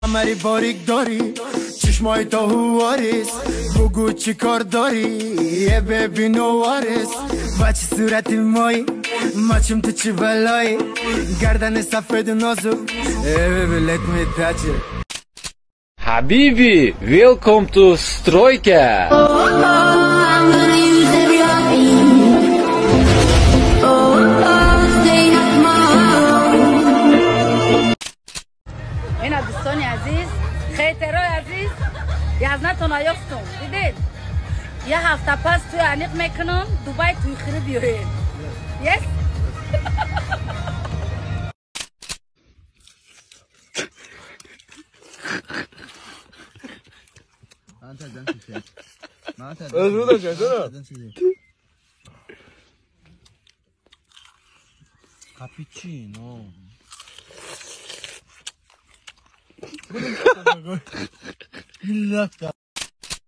مری باریک داری چشمای تا هواریس بگو چی کار داری یه ببین وارس بچه صورت مایی مچم تو چی بلایی گردن سفید نازو let me touch it Habibi, welcome to Stroyka. اینا دوستانی عزیز خیترای عزیز یزنتون آیافتون دیدید یه هفته پس توی انیق میکنم دوبای توی خیلی بیارین یس Cappuccino.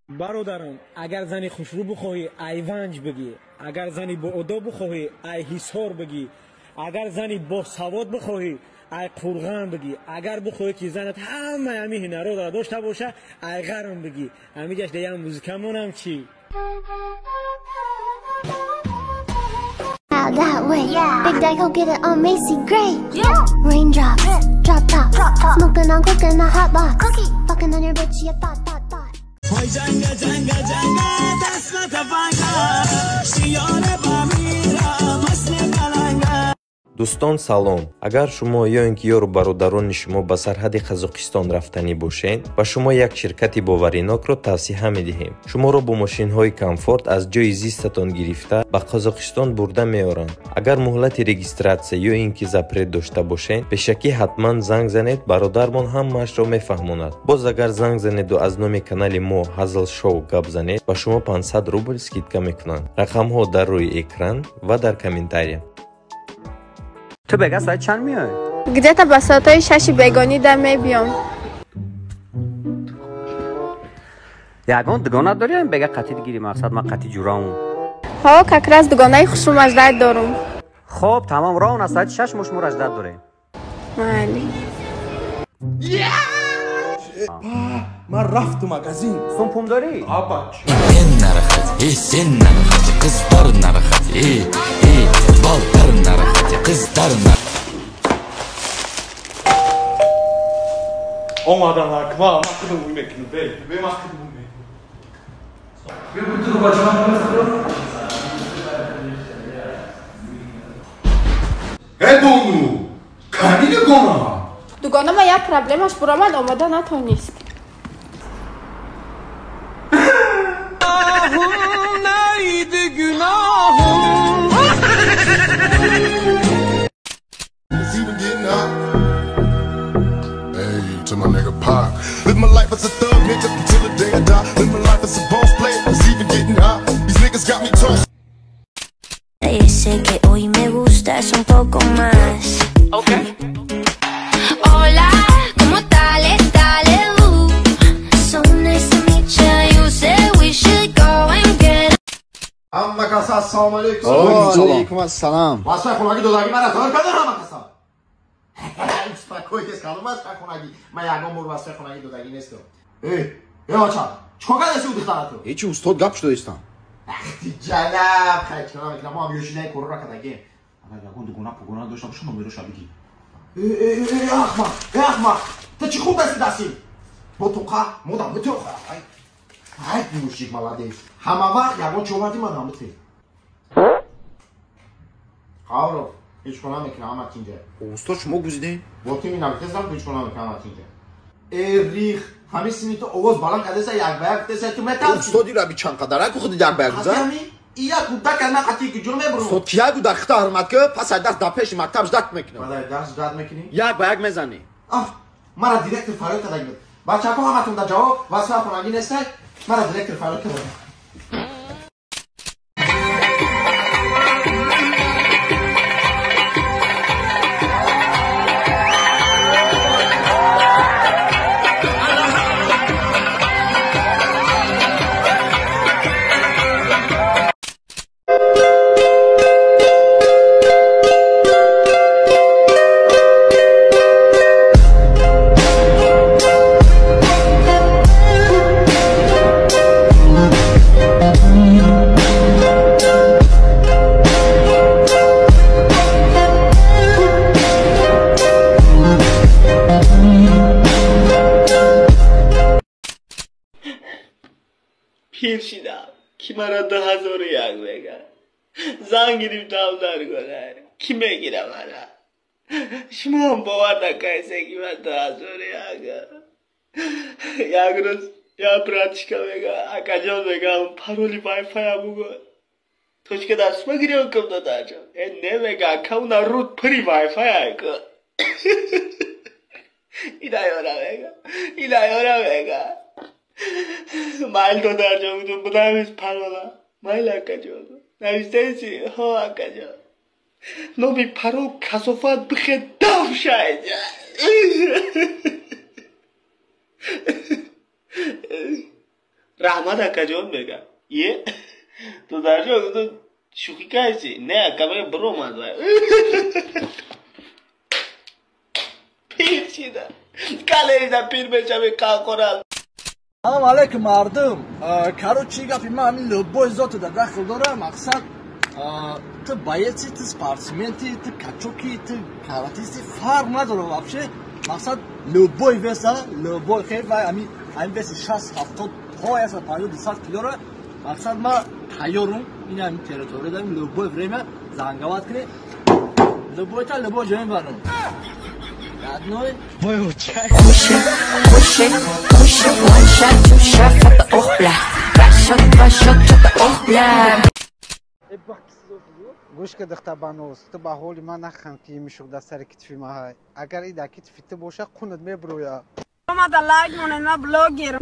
برادران اگر زنی خوشرو بخواهی ایونج بگی اگر زنی با ادب بخواهی ای حسار بگی اگر زنی با سواد بخواهی ای قرغان بگی اگر بخواهی که زنت همه همی هنرها را داشته باشه ای غرم بگی همیجاش دیگه موزیکمون هم چی That way, Big Daddy go get it on Macy Gray. Raindrops, drop top, smoking on cooking a hot box, fucking on your bitch, you thought. دوستان سلام اگر شما یا اینکه یارو برادران شما به سرحد قزاقستان رفتنی باشین و شما یک شرکت باوریناک را توصیه می‌دهیم شما را با ماشین های کامفورت از جای زیستتان گرفته به قزاقستان برده میارند اگر مهلت رجیستراسیون یا اینکه زپرت داشته باشین به شکی حتما زنگ زنید برادرمان همش را میفهماند باز اگر زنگ زنید و از نام کانال ما هزل شو گپ زنید و شما 500 روبل скидка میکنند رقم ها در روی اکران و در کامنتاری تو بگه ساعت چند میای؟ Где-то по сатой 6 بگانی در میبیام یگان دگانه داری یا بگه قطعی گیری مقصد من قطعی جورام ها как раз دگانه خوشم اجداد دارم خب تمام راه اون ساعت 6 مشمور اجداد داره مالی من رفت مغازین سون پوم داری؟ آباچ sen narxati sen narxati qizlar narxati ballar narxati qizlar Olmadan akma hakkını bu mekini bey. Benim hakkım bu mekini. Bir bütün bacağım Hey donu کاری نکنم دوگانه ما یک پرابلمش برآمد آماده نتونست neydi günahım Hey, to my nigga Pop. Live my life as a thug nigga until the day I die. Live my life as a boss player, it's even getting hot. These niggas got me tossed. Sé que hoy me gustas un poco más. Okay. Hola, ¿cómo tal? Dale, So nice to meet you. You said we should go and get. اما کسا السلام علیکم علیکم السلام واسه خونگی دودگی من اتار کردم اما کسا کوی کس کلام است خونگی من یگان برو واسه خونگی دودگی نیستم ای آچا چیکار کردی بود دخترتو هیچی استاد گپ شده ایستم اختی جلب خیلی کنم میگم ما هم یوشیده کورو را کدگی اما یگان دو گناه داشته باشم نمیرو شبیگی ای احمق تو چی خوب دستی با تو قه مودم به تو قه ای موشیک ملدیش همه وقت یگان چه اومدی من هم بتی خواهرو هیچ کنم میکنم همه اینجا استاد شما گوزیدین؟ با تیمی نمیتونم هیچ کنم میکنم همه اینجا ای ریخ همه سینی تو آواز بلند کرده سه یک بیگ تسه تو میتونم استادی را بی چند قدره که خودی یک بیگ بزن؟ ایا کودک من قطعی که جلو میبرم استاد کیه گو در خطا حرمت که پس از درس در پیش مکتب جدت میکنم بعد درس جد میکنی؟ یک بیگ میزنی مرا دیرکتر فریاد کده گید بچه ها همتون در جواب واسه خونگی نیسته مرا دیرکتر فریاد کده پیر شدم کی مرا 2001 بگه زن گیریم دامدار کنه کی میگیره مرا شما هم باور نکنید که من 2001 یک روز یا براتشکا بگه اکا جان بگه پرولی وای فای هم بگه توش که دست بگیری و کم داده جان نه بگه اکا اونا رود پری وای فای اکا اینا یارا بگه مایل داده جان بودم بودم پرولا مایل اکا جان نویسته چی؟ ها اکا جان نامی پرو کسافت بخید دم شاید رحمت اکا جان بگم یه تو در جان تو شوخی کشی نه اکا بگم برو مزای پیر چیده کله ایده پیر بشم که کنم سلام علیکم مردم کارو گفتی من همین لوبوی زوت در داخل دارم مقصد تو بایدی تو سپارتمنتی تو کچوکی تو کاراتیستی فرق نداره واقعا مقصد لوبوی وسا لوبوی خیلی و همین وسی 60-70 پای از 50-200 کیلو رو مقصد ما تیارم این همین تریتوری داریم لوبوی فریم زنگوات کنی لوبوی تا لوبوی جایی برنم نوی بایو چک خوشه one shot two shot فتح اخبله one shot فتح اخبله گوش که دختر بانوس تو با حال من نخم که میشود در سر کتفی ما های اگر این در کتفی تو باشه خونت میبرویا ما در لایک مونه نه بلاگر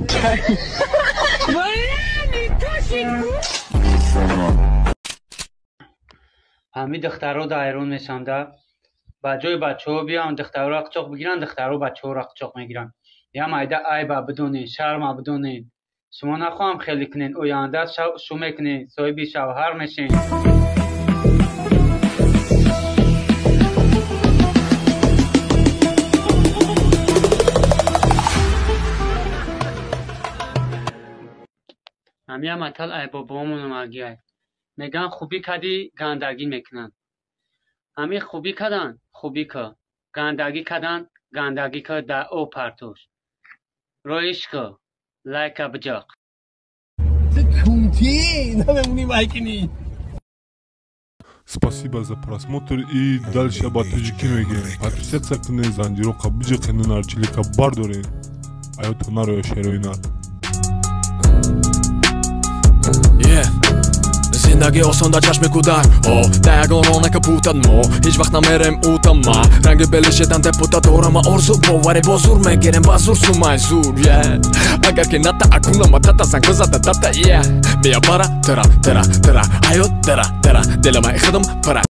همین دخترها در ایران میشنده با جای بچه ها بیان دخترها را قچاق بگیرن دخترها بچه ها را قچاق میگیرن یا مایده عیبه بدونین شرم بدونین شما نخواهم خیلی کنین اوینده شو میکنین صاحبی شوهر میشین همین مطل ای بابامون مگه میگن خوبی کردی گندگی میکنن همین خوبی کردن خوبی که گندگی کردن گندگی که در او پرتوش رویش که لایک بجاق کونتی نمونی مایکنی Спасибо за просмотр и дальше об таджики мегем. Подписаться к ней занжирока бижакны нарчилика бар дорин. Айот наро шероина. زندگی آسان در چشم کودک دگانو نکپوتد ما هیچ وقت نمیرم اوتم ما رنگ بلشتن تپوتا دارم آرزو باوری بازور میگیرم بازور سومای زور اگر که نتا اکونا متتا سنگ بزده دتا بیا برا ترا حیات درا دل ما اخدم پرا